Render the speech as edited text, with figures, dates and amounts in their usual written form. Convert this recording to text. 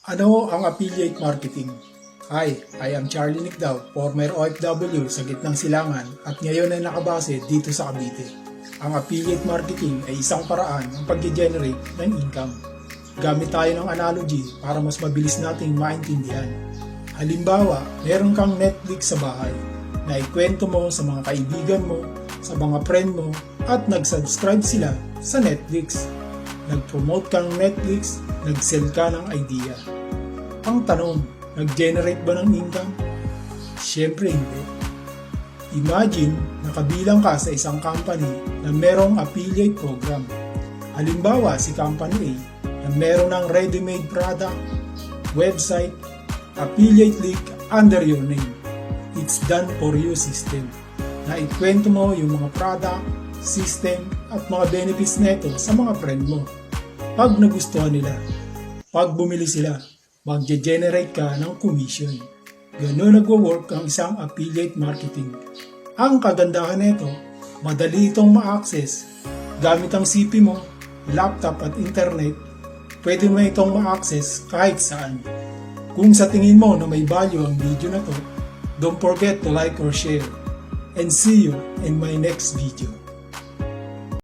Ano ang affiliate marketing? Hi, I am Charlie Nicdao, former OFW sa gitnang silangan at ngayon ay nakabase dito sa Cavite. Ang affiliate marketing ay isang paraan ng pag-generate ng income. Gamit tayo ng analogy para mas mabilis nating maintindihan. Halimbawa, meron kang Netflix sa bahay na ikwento mo sa mga kaibigan mo, sa mga friend mo at nag-subscribe sila sa Netflix. Nag-promote kang Netflix, nag-sell ka ng idea. Ang tanong, nag-generate ba ng income? Siyempre hindi. Imagine na kabilang ka sa isang company na merong affiliate program. Halimbawa si Company A na meron ng ready-made product, website, affiliate link under your name. It's done for you system na ikwento mo yung mga product, system at mga benefits neto sa mga friend mo. Pag nagustuhan nila, pag bumili sila, magge-generate ka ng commission. Ganun nagwo-work ang isang affiliate marketing. Ang kagandahan nito, madali itong ma-access. Gamit ang CP mo, laptop at internet, pwede mo itong ma-access kahit saan. Kung sa tingin mo na may value ang video na to, don't forget to like or share. And see you in my next video.